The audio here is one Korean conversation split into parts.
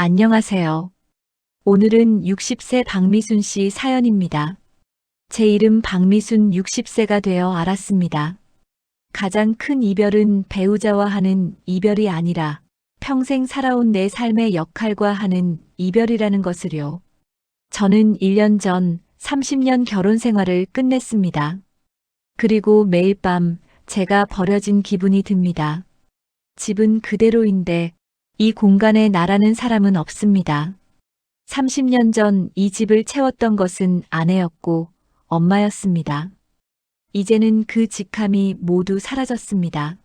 안녕하세요. 오늘은 60세 박미순 씨 사연입니다. 제 이름 박미순 60세가 되어 알았습니다. 가장 큰 이별은 배우자와 하는 이별이 아니라 평생 살아온 내 삶의 역할과 하는 이별이라는 것을요. 저는 1년 전 30년 결혼 생활을 끝냈습니다. 그리고 매일 밤 제가 버려진 기분이 듭니다. 집은 그대로인데 이 공간에 나라는 사람은 없습니다. 30년 전 이 집을 채웠던 것은 아내였고 엄마였습니다. 이제는 그 직함이 모두 사라졌습니다.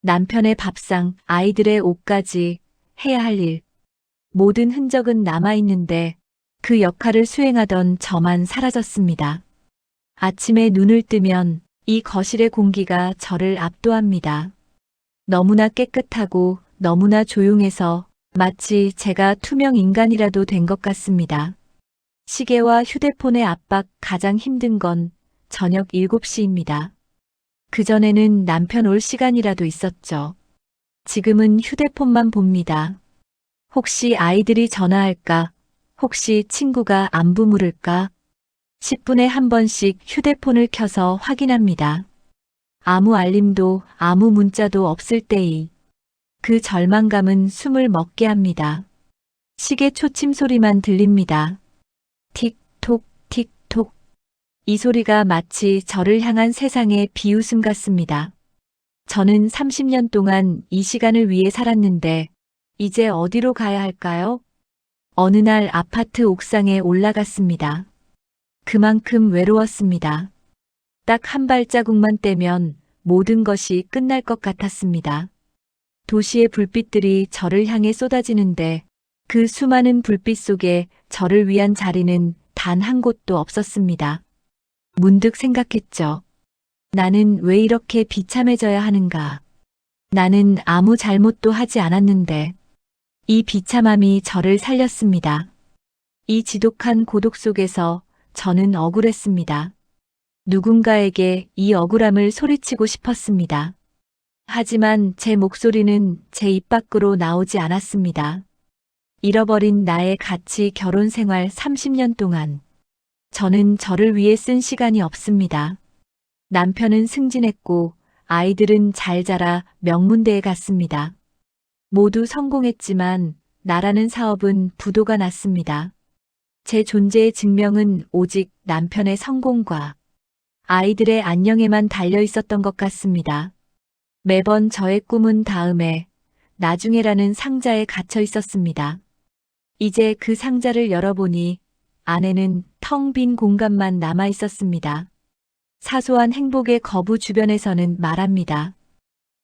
남편의 밥상, 아이들의 옷까지, 해야 할 일, 모든 흔적은 남아있는데 그 역할을 수행하던 저만 사라졌습니다. 아침에 눈을 뜨면 이 거실의 공기가 저를 압도합니다. 너무나 깨끗하고 너무나 조용해서 마치 제가 투명 인간이라도 된 것 같습니다. 시계와 휴대폰의 압박 가장 힘든 건 저녁 7시입니다. 그전에는 남편 올 시간이라도 있었죠. 지금은 휴대폰만 봅니다. 혹시 아이들이 전화할까? 혹시 친구가 안부 물을까? 10분에 한 번씩 휴대폰을 켜서 확인합니다. 아무 알림도 아무 문자도 없을 때의 그 절망감은 숨을 먹게 합니다. 시계 초침 소리만 들립니다. 틱톡, 틱톡. 이 소리가 마치 저를 향한 세상의 비웃음 같습니다. 저는 30년 동안 이 시간을 위해 살았는데 이제 어디로 가야 할까요? 어느 날 아파트 옥상에 올라갔습니다. 그만큼 외로웠습니다. 딱 한 발자국만 떼면 모든 것이 끝날 것 같았습니다. 도시의 불빛들이 저를 향해 쏟아지는데 그 수많은 불빛 속에 저를 위한 자리는 단 한 곳도 없었습니다. 문득 생각했죠. 나는 왜 이렇게 비참해져야 하는가? 나는 아무 잘못도 하지 않았는데 이 비참함이 저를 살렸습니다. 이 지독한 고독 속에서 저는 억울했습니다. 누군가에게 이 억울함을 소리치고 싶었습니다. 하지만 제 목소리는 제 입 밖으로 나오지 않았습니다. 잃어버린 나의 가치 결혼 생활 30년 동안 저는 저를 위해 쓴 시간이 없습니다. 남편은 승진했고 아이들은 잘 자라 명문대에 갔습니다. 모두 성공했지만 나라는 사업은 부도가 났습니다. 제 존재의 증명은 오직 남편의 성공과 아이들의 안녕에만 달려 있었던 것 같습니다. 매번 저의 꿈은 다음에, 나중에라는 상자에 갇혀 있었습니다. 이제 그 상자를 열어보니 안에는 텅 빈 공간만 남아 있었습니다. 사소한 행복의 거부 주변에서는 말합니다.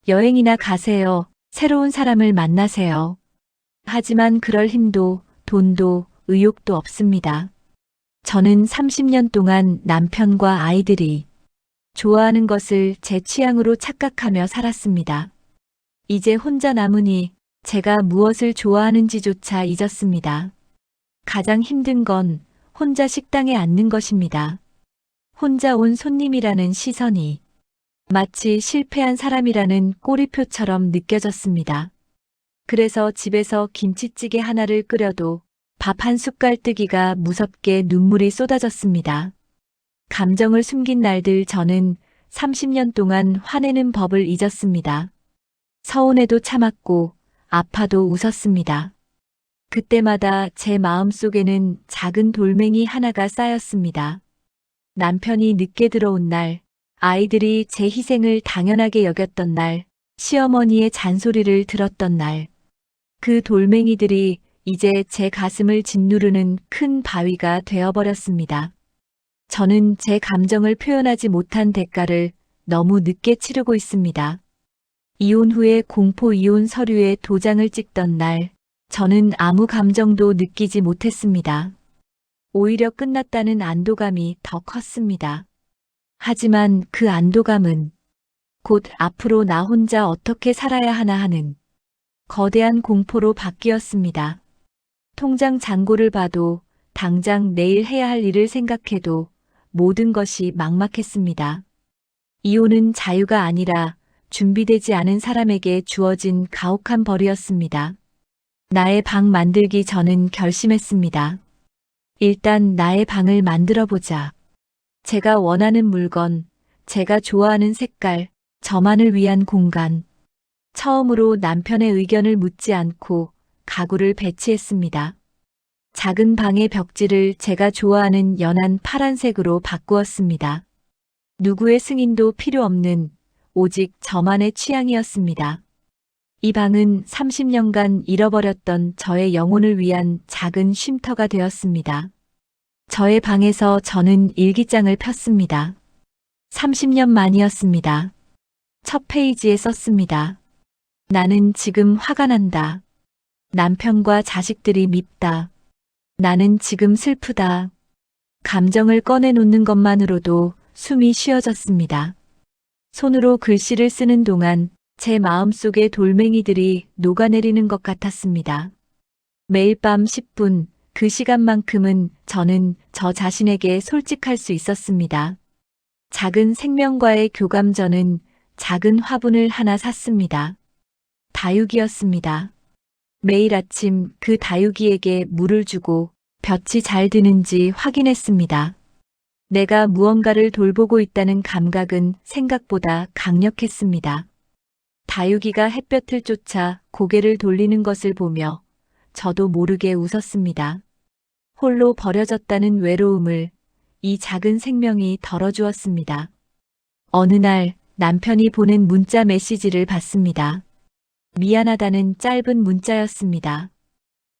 여행이나 가세요. 새로운 사람을 만나세요. 하지만 그럴 힘도, 돈도, 의욕도 없습니다. 저는 30년 동안 남편과 아이들이 좋아하는 것을 제 취향으로 착각하며 살았습니다. 이제 혼자 남으니 제가 무엇을 좋아하는지조차 잊었습니다. 가장 힘든 건 혼자 식당에 앉는 것입니다. 혼자 온 손님이라는 시선이 마치 실패한 사람이라는 꼬리표처럼 느껴졌습니다. 그래서 집에서 김치찌개 하나를 끓여도 밥 한 숟갈 뜨기가 무섭게 눈물이 쏟아졌습니다. 감정을 숨긴 날들 저는 30년 동안 화내는 법을 잊었습니다. 서운해도 참았고 아파도 웃었습니다. 그때마다 제 마음속에는 작은 돌멩이 하나가 쌓였습니다. 남편이 늦게 들어온 날, 아이들이 제 희생을 당연하게 여겼던 날, 시어머니의 잔소리를 들었던 날, 그 돌멩이들이 이제 제 가슴을 짓누르는 큰 바위가 되어버렸습니다. 저는 제 감정을 표현하지 못한 대가를 너무 늦게 치르고 있습니다. 이혼 후에 공포 이혼 서류에 도장을 찍던 날, 저는 아무 감정도 느끼지 못했습니다. 오히려 끝났다는 안도감이 더 컸습니다. 하지만 그 안도감은 곧 앞으로 나 혼자 어떻게 살아야 하나 하는 거대한 공포로 바뀌었습니다. 통장 잔고를 봐도 당장 내일 해야 할 일을 생각해도 모든 것이 막막했습니다. 이혼은 자유가 아니라 준비되지 않은 사람에게 주어진 가혹한 벌이었습니다. 나의 방 만들기 전은 결심했습니다. 일단 나의 방을 만들어 보자. 제가 원하는 물건, 제가 좋아하는 색깔, 저만을 위한 공간. 처음으로 남편의 의견을 묻지 않고 가구를 배치했습니다. 작은 방의 벽지를 제가 좋아하는 연한 파란색으로 바꾸었습니다. 누구의 승인도 필요 없는 오직 저만의 취향이었습니다. 이 방은 30년간 잃어버렸던 저의 영혼을 위한 작은 쉼터가 되었습니다. 저의 방에서 저는 일기장을 폈습니다. 30년 만이었습니다. 첫 페이지에 썼습니다. 나는 지금 화가 난다. 남편과 자식들이 밉다. 나는 지금 슬프다. 감정을 꺼내놓는 것만으로도 숨이 쉬어졌습니다. 손으로 글씨를 쓰는 동안 제 마음속에 돌멩이들이 녹아내리는 것 같았습니다. 매일 밤 10분, 그 시간만큼은 저는 저 자신에게 솔직할 수 있었습니다. 작은 생명과의 교감. 저는 작은 화분을 하나 샀습니다. 다육이였습니다. 매일 아침 그 다육이에게 물을 주고 볕이 잘 드는지 확인했습니다. 내가 무언가를 돌보고 있다는 감각은 생각보다 강력했습니다. 다육이가 햇볕을 쫓아 고개를 돌리는 것을 보며 저도 모르게 웃었습니다. 홀로 버려졌다는 외로움을 이 작은 생명이 덜어주었습니다. 어느 날 남편이 보낸 문자 메시지를 봤습니다. 미안하다는 짧은 문자였습니다.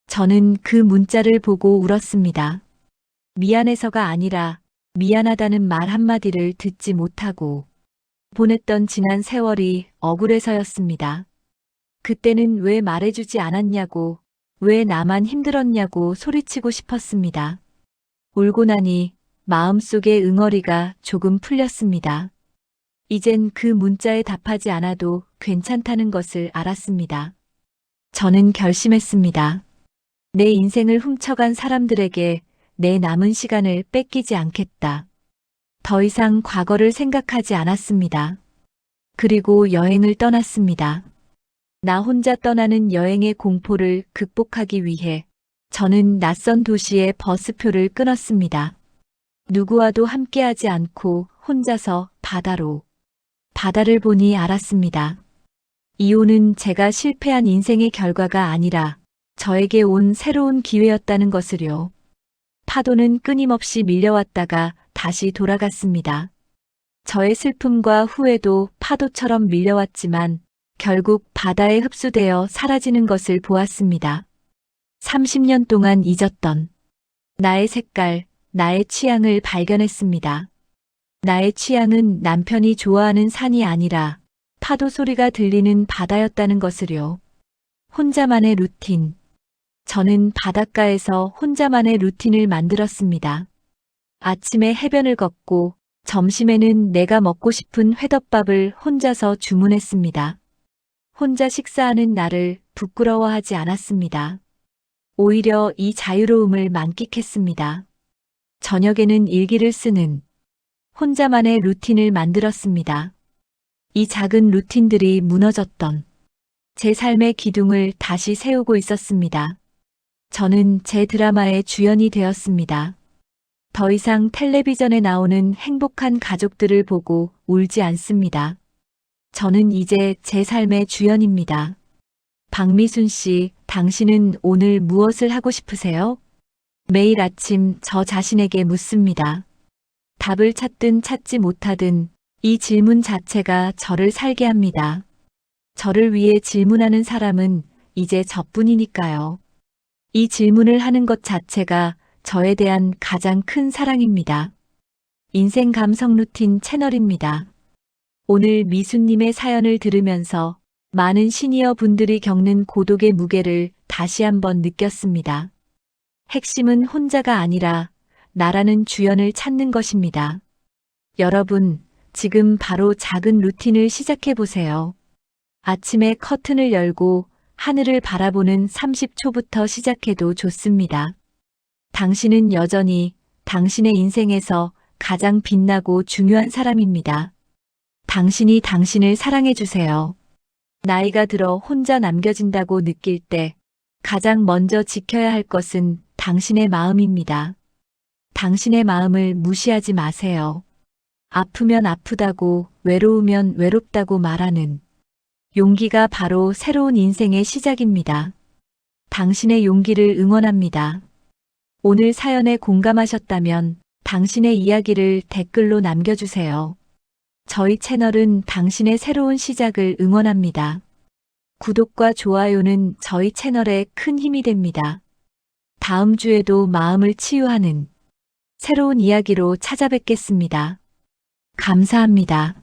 저는 그 문자를 보고 울었습니다. 미안해서가 아니라 미안하다는 말 한마디를 듣지 못하고 보냈던 지난 세월이 억울해서였습니다. 그때는 왜 말해주지 않았냐고, 왜 나만 힘들었냐고 소리치고 싶었습니다. 울고 나니 마음속의 응어리가 조금 풀렸습니다. 이젠 그 문자에 답하지 않아도 괜찮다는 것을 알았습니다. 저는 결심했습니다. 내 인생을 훔쳐간 사람들에게 내 남은 시간을 뺏기지 않겠다. 더 이상 과거를 생각하지 않았습니다. 그리고 여행을 떠났습니다. 나 혼자 떠나는 여행의 공포를 극복하기 위해 저는 낯선 도시의 버스표를 끊었습니다. 누구와도 함께하지 않고 혼자서 바다로. 바다를 보니 알았습니다. 이혼은 제가 실패한 인생의 결과가 아니라 저에게 온 새로운 기회였다는 것을요. 파도는 끊임없이 밀려왔다가 다시 돌아갔습니다. 저의 슬픔과 후회도 파도처럼 밀려왔지만 결국 바다에 흡수되어 사라지는 것을 보았습니다. 30년 동안 잊었던 나의 색깔, 나의 취향을 발견했습니다. 나의 취향은 남편이 좋아하는 산이 아니라 파도 소리가 들리는 바다였다는 것을요. 혼자만의 루틴. 저는 바닷가에서 혼자만의 루틴을 만들었습니다. 아침에 해변을 걷고 점심에는 내가 먹고 싶은 회덮밥을 혼자서 주문했습니다. 혼자 식사하는 나를 부끄러워하지 않았습니다. 오히려 이 자유로움을 만끽했습니다. 저녁에는 일기를 쓰는 혼자만의 루틴을 만들었습니다. 이 작은 루틴들이 무너졌던 제 삶의 기둥을 다시 세우고 있었습니다. 저는 제 드라마의 주연이 되었습니다. 더 이상 텔레비전에 나오는 행복한 가족들을 보고 울지 않습니다. 저는 이제 제 삶의 주연입니다. 박미순 씨, 당신은 오늘 무엇을 하고 싶으세요? 매일 아침 저 자신에게 묻습니다. 답을 찾든 찾지 못하든 이 질문 자체가 저를 살게 합니다. 저를 위해 질문하는 사람은 이제 저뿐이니까요. 이 질문을 하는 것 자체가 저에 대한 가장 큰 사랑입니다. 인생 감성 루틴 채널입니다. 오늘 미수님의 사연을 들으면서 많은 시니어 분들이 겪는 고독의 무게를 다시 한번 느꼈습니다. 핵심은 혼자가 아니라 나라는 주연을 찾는 것입니다. 여러분, 지금 바로 작은 루틴을 시작해 보세요. 아침에 커튼을 열고 하늘을 바라보는 30초부터 시작해도 좋습니다. 당신은 여전히 당신의 인생에서 가장 빛나고 중요한 사람입니다. 당신이 당신을 사랑해 주세요. 나이가 들어 혼자 남겨진다고 느낄 때 가장 먼저 지켜야 할 것은 당신의 마음입니다. 당신의 마음을 무시하지 마세요. 아프면 아프다고, 외로우면 외롭다고 말하는 용기가 바로 새로운 인생의 시작입니다. 당신의 용기를 응원합니다. 오늘 사연에 공감하셨다면 당신의 이야기를 댓글로 남겨주세요. 저희 채널은 당신의 새로운 시작을 응원합니다. 구독과 좋아요는 저희 채널에 큰 힘이 됩니다. 다음 주에도 마음을 치유하는 새로운 이야기로 찾아뵙겠습니다. 감사합니다.